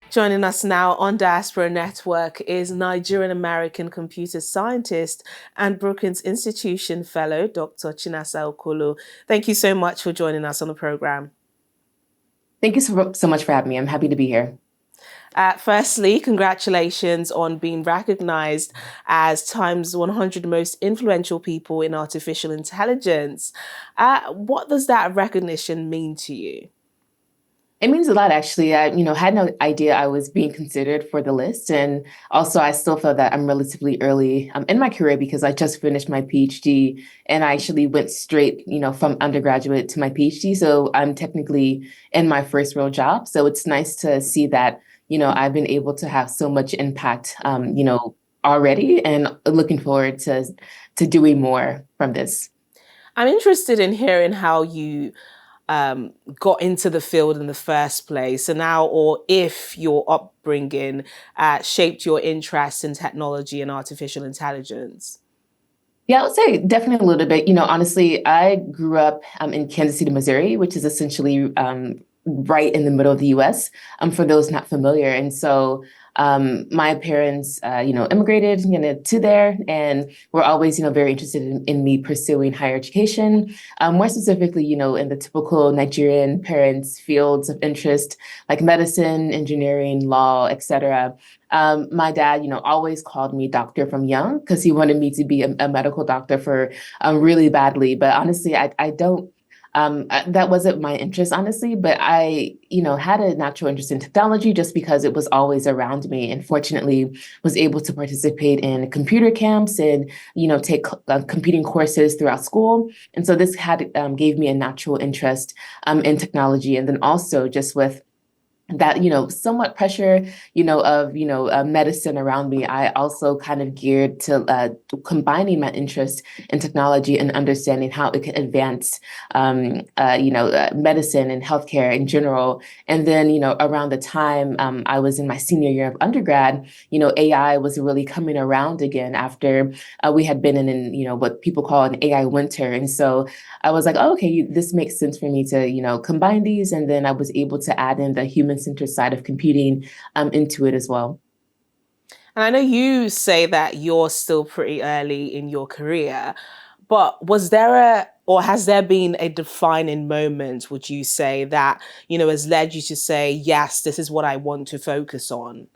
Joining us now on Diaspora Network is Nigerian American computer scientist and Brookings Institution fellow, Dr. Chinasa Okolo. Thank you so much for joining us on the program. Thank you so much for having me. I'm happy to be here. Firstly, congratulations on being recognized as Time's 100 most influential people in artificial intelligence. What does that recognition mean to you? It means a lot, actually. I had no idea I was being considered for the list, and also I still feel that I'm relatively early in my career because I just finished my PhD, and I actually went straight, from undergraduate to my PhD. So I'm technically in my first real job. So it's nice to see that, I've been able to have so much impact, already, and looking forward to doing more from this. I'm interested in hearing how you got into the field in the first place, and now, or if your upbringing shaped your interest in technology and artificial intelligence. Yeah, I would say definitely a little bit. Honestly, I grew up in Kansas City, Missouri, which is essentially right in the middle of the US, for those not familiar. And so my parents, immigrated, to there and were always, very interested in me pursuing higher education, more specifically, in the typical Nigerian parents' fields of interest, like medicine, engineering, law, etc. My dad, always called me doctor from young because he wanted me to be a medical doctor for really badly. But honestly, I don't. That wasn't my interest, honestly, but I, had a natural interest in technology just because it was always around me, and fortunately was able to participate in computer camps and, take computing courses throughout school. And so this had gave me a natural interest in technology. And then also just with that, somewhat pressure, of, medicine around me, I also kind of geared to combining my interest in technology and understanding how it can advance, medicine and healthcare in general. And then, around the time I was in my senior year of undergrad, AI was really coming around again after we had been in, what people call an AI winter. And so I was like, oh, okay, this makes sense for me to, combine these. And then I was able to add in the human-centered side of computing into it as well. And I know you say that you're still pretty early in your career, but was there or has there been a defining moment, would you say, that, has led you to say, yes, this is what I want to focus on?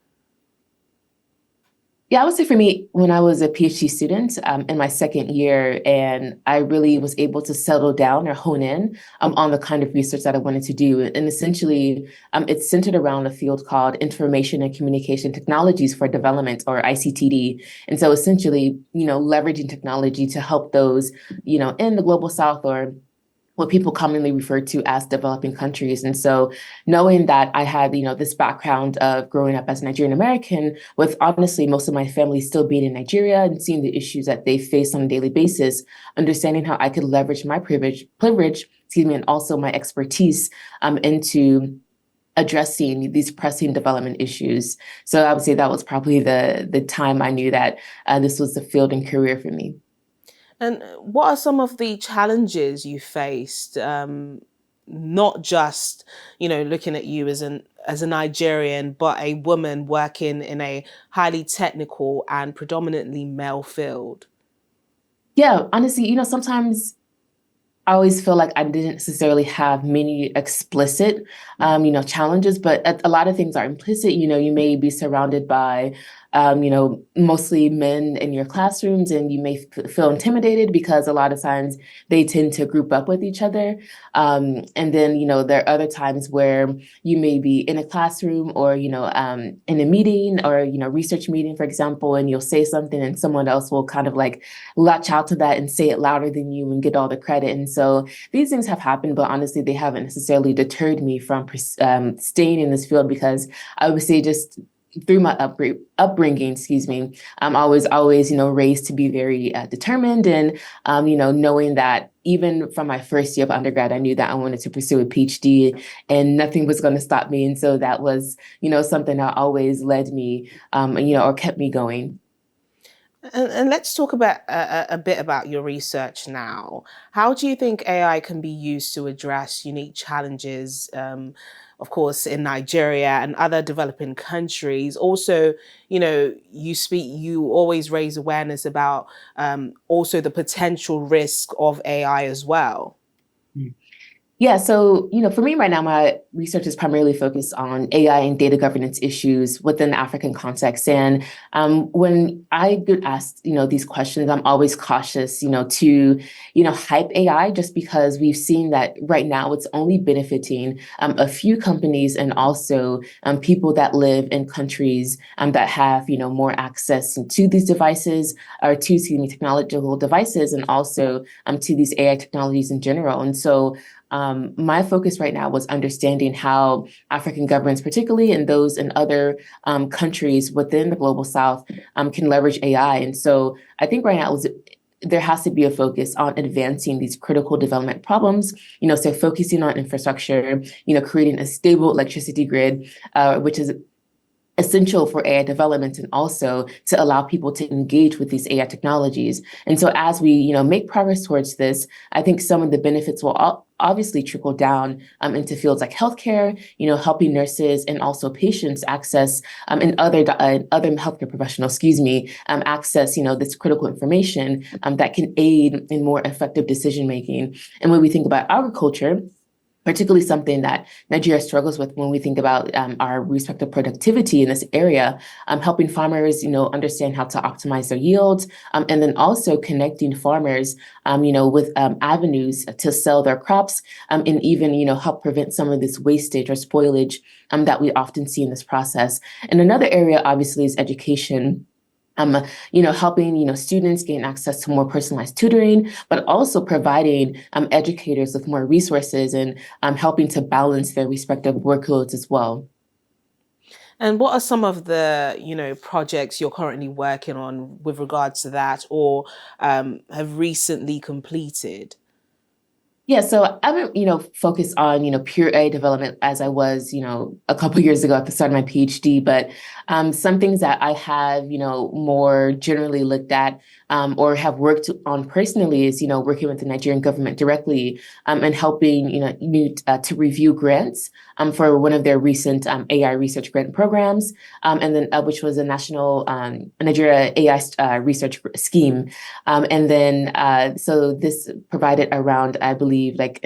Yeah, I would say for me, when I was a PhD student in my second year, and I really was able to settle down or hone in on the kind of research that I wanted to do. And essentially, it's centered around a field called Information and Communication Technologies for Development, or ICTD. And so essentially, leveraging technology to help those, in the global south, or what people commonly refer to as developing countries. And so knowing that I had, this background of growing up as a Nigerian American, with honestly most of my family still being in Nigeria and seeing the issues that they face on a daily basis, understanding how I could leverage my excuse me, and also my expertise into addressing these pressing development issues. So I would say that was probably the time I knew that this was the field and career for me. And what are some of the challenges you faced? Not just, looking at you as a Nigerian, but a woman working in a highly technical and predominantly male field. Yeah, honestly, sometimes I always feel like I didn't necessarily have many explicit, challenges, but a lot of things are implicit. You may be surrounded by, mostly men in your classrooms, and you may feel intimidated because a lot of times they tend to group up with each other. And then, there are other times where you may be in a classroom or, in a meeting or, research meeting, for example, and you'll say something and someone else will kind of like latch out to that and say it louder than you and get all the credit. And so these things have happened, but honestly, they haven't necessarily deterred me from staying in this field because I would say just through my upbringing, excuse me, I was always, raised to be very determined and, knowing that even from my first year of undergrad, I knew that I wanted to pursue a PhD and nothing was going to stop me. And so that was, something that always led me, or kept me going. And let's talk about a bit about your research now. How do you think AI can be used to address unique challenges, of course, in Nigeria and other developing countries? Also, you always raise awareness about also the potential risk of AI as well. Yeah, so for me right now, my research is primarily focused on AI and data governance issues within the African context. And when I get asked, these questions, I'm always cautious, hype AI just because we've seen that right now it's only benefiting a few companies and also people that live in countries that have, more access to these devices or to, excuse me, technological devices and also to these AI technologies in general. And so my focus right now was understanding how African governments, particularly and those in other countries within the global South, can leverage AI. And so I think right now there has to be a focus on advancing these critical development problems, so focusing on infrastructure, creating a stable electricity grid, which is essential for AI development and also to allow people to engage with these AI technologies. And so as we, make progress towards this, I think some of the benefits will obviously trickle down into fields like healthcare, helping nurses and also patients access and other healthcare professionals, access, this critical information that can aid in more effective decision making. And when we think about agriculture, particularly something that Nigeria struggles with when we think about our respective productivity in this area, helping farmers, understand how to optimize their yields, and then also connecting farmers, with avenues to sell their crops, and even, help prevent some of this wastage or spoilage that we often see in this process. And another area, obviously, is education. Helping, students gain access to more personalized tutoring, but also providing educators with more resources and helping to balance their respective workloads as well. And what are some of the, projects you're currently working on with regards to that or have recently completed? Yeah, so I haven't, focused on, pure AI development as I was, a couple years ago at the start of my PhD, but some things that I have, more generally looked at or have worked on personally is, working with the Nigerian government directly and helping, to review grants for one of their recent AI research grant programs, and then which was a national Nigeria AI research scheme. And then so this provided around, I believe, like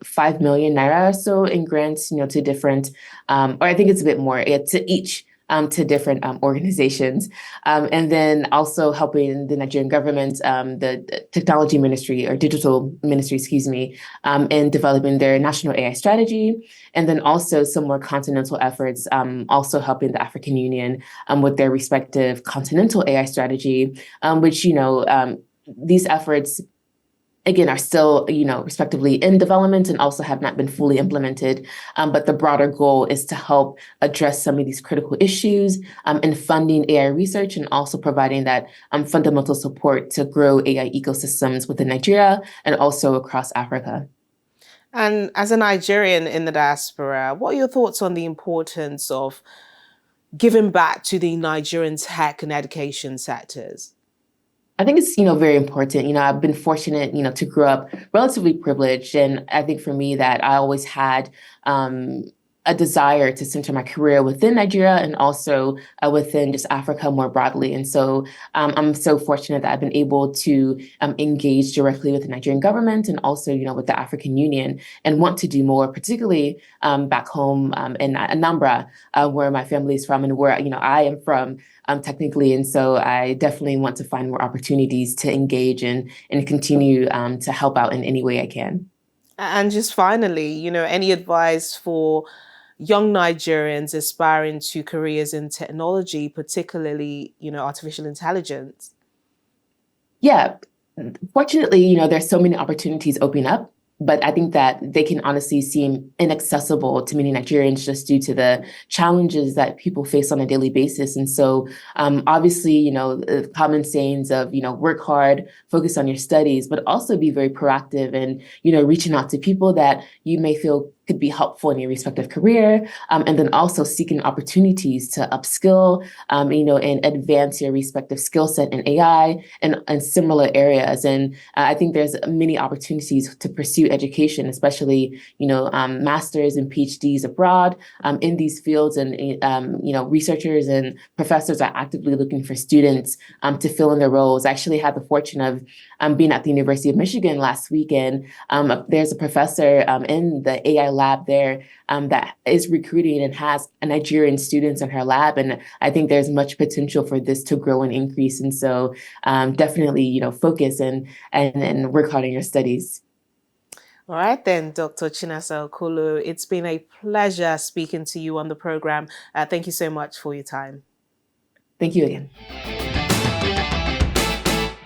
5 million naira or so in grants, to different, or I think it's a bit more, to each. To different organizations. And then also helping the Nigerian government, the technology ministry or digital ministry, in developing their national AI strategy. And then also some more continental efforts, also helping the African Union with their respective continental AI strategy, which, these efforts again, are still, respectively in development and also have not been fully implemented. But the broader goal is to help address some of these critical issues in funding AI research and also providing that fundamental support to grow AI ecosystems within Nigeria and also across Africa. And as a Nigerian in the diaspora, what are your thoughts on the importance of giving back to the Nigerian tech and education sectors? I think it's, very important. I've been fortunate, to grow up relatively privileged. And I think for me that I always had a desire to center my career within Nigeria and also within just Africa more broadly. And so I'm so fortunate that I've been able to engage directly with the Nigerian government and also, with the African Union and want to do more, particularly back home in Anambra, where my family is from and where, I am from technically. And so I definitely want to find more opportunities to engage and continue to help out in any way I can. And just finally, any advice for young Nigerians aspiring to careers in technology, particularly, artificial intelligence? Yeah, fortunately, there's so many opportunities opening up, but I think that they can honestly seem inaccessible to many Nigerians just due to the challenges that people face on a daily basis. And so, obviously, common sayings of, work hard, focus on your studies, but also be very proactive and, reaching out to people that you may feel could be helpful in your respective career, and then also seeking opportunities to upskill, and advance your respective skill set in AI and similar areas. And I think there's many opportunities to pursue education, especially, masters and PhDs abroad in these fields. And, researchers and professors are actively looking for students to fill in their roles. I actually had the fortune of being at the University of Michigan last weekend. There's a professor in the AI lab there that is recruiting and has Nigerian students in her lab. And I think there's much potential for this to grow and increase. And so definitely, focus and work hard on your studies. All right then, Dr. Chinasa Okolo, it's been a pleasure speaking to you on the program. Thank you so much for your time. Thank you again.